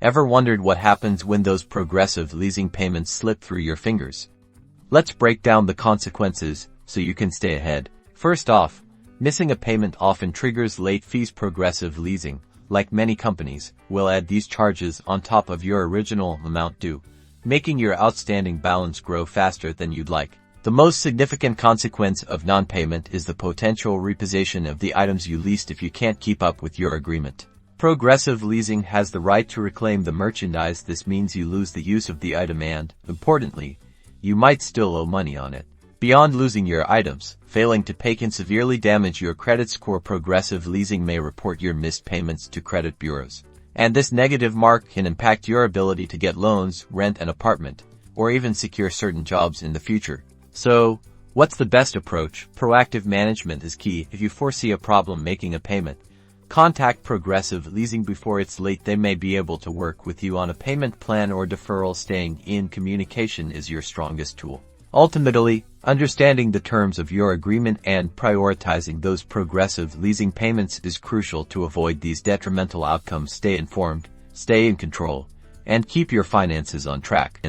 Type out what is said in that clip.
Ever wondered what happens when those Progressive Leasing payments slip through your fingers? Let's break down the consequences so you can stay ahead. First off, missing a payment often triggers late fees. Progressive Leasing, like many companies, will add these charges on top of your original amount due, making your outstanding balance grow faster than you'd like. The most significant consequence of non-payment is the potential repossession of the items you leased if you can't keep up with your agreement. Progressive Leasing has the right to reclaim the merchandise. This means you lose the use of the item and, importantly, you might still owe money on it. Beyond losing your items, failing to pay can severely damage your credit score. Progressive Leasing may report your missed payments to credit bureaus, and this negative mark can impact your ability to get loans, rent an apartment, or even secure certain jobs in the future. So, what's the best approach? Proactive management is key. If you foresee a problem making a payment, contact Progressive Leasing before it's late. They may be able to work with you on a payment plan or deferral. Staying in communication is your strongest tool. Ultimately, understanding the terms of your agreement and prioritizing those Progressive Leasing payments is crucial to avoid these detrimental outcomes. Stay informed, stay in control, and keep your finances on track.